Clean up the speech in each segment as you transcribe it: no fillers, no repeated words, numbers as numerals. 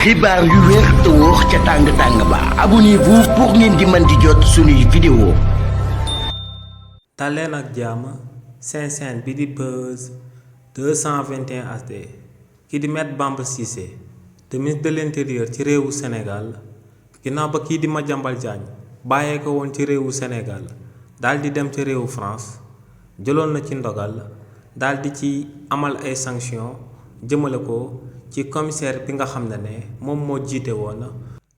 xibaar yu wér te wóor ca tàng ba abonnez-vous pour ngeen di mën di jot suñuy vidéo. daleen ak jàmm seen chaîne bi di Buzz 221 HD ki di Maître Bamba Cissé te ministre de l'intérieur ci réewu Sénégal ginnaaw ba kii di Madiambal Diagne bàyyee ko woon ci réewu Sénégal daal di dem ci réewu France jëloon na ci ndogal daal di ci amal ay sanctions jëmale ko ci commissaire bi nga xam ne moom moo jiite woon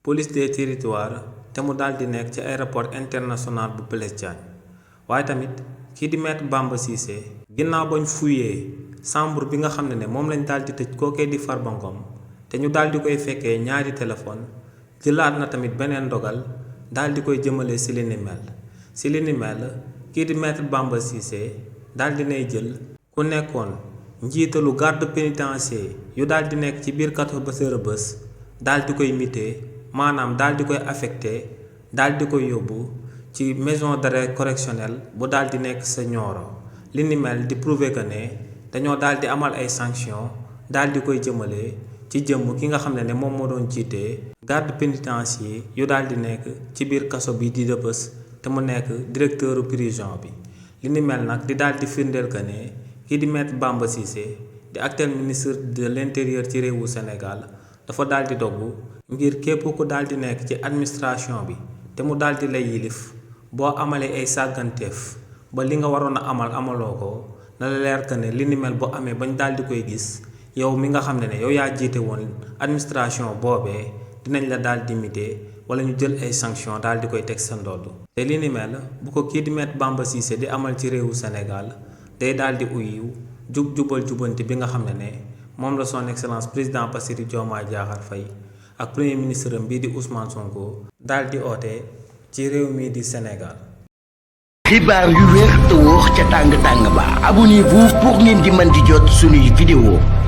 police des territoires te mu daal di nekk ci aéroport international bu Blaise Diagne waaye tamit kii di Maître Bamba Cissé ginnaaw bañ fuyee chambre bi nga xam ne moom lañ daal di tëj kookee di Farba Ngom te ñu daal di koy fekkee ñaari téléphone jëlaat na tamit beneen ndogal daal di koy jëmale si li ni mel kii di Maître Bamba Cissé daal di nay jël ku nekkoon njiitalu garde pénitentiaire yu daal di nekk ci biir kaso ba sa Rebeuss daal di koy mité maanaam daal di koy affecté daal di koy yóbbu ci maison d'arrêt correctionnel bu daal di nekk sa Nioro li ni mel di prouver que ne dañoo daal di amal ay sanctions daal di koy jëmale ci jëmm ki nga xam ne moom moo doon jiite garde pénitentiaire yu daal di nekk ci biir kaso bi di Rebeuss te mu nekk directeur prison bi li ni mel nag di daal di firndeel que ne kii di Maître Bamba Cissé di actuel ministre de l'intérieur ci réewu Sénégal dafa daal di dogu ngir képp ku daal di nekk ci administration bi te mu daal di lay yilif boo amalee ay sàgganteef ba li nga waroon a amaloo ko na la leer que ne li ni mel bu amee bañ daal di koy gis yow mi nga xam ne yow yaa jiite woon administration boobee dinañ la daal di imité wala ñu jël ay sanctions daal di koy teg sa ndodd te li ni mel bu ko kii di Maître Bamba Cissé di amal ci réewu Sénégal day daal di uyu jubal jubanti bi nga xam ne moom la son excellence président Bassirou Diomaye Diakhar Faye ak premier ministre am bii di Ousmane Sonko daal di oote ci réew mii di Sénégal. xibaar yu wér te wóor ca tàng ba abonnez-vous pour ngeen di mën di jot suñuy vidéo.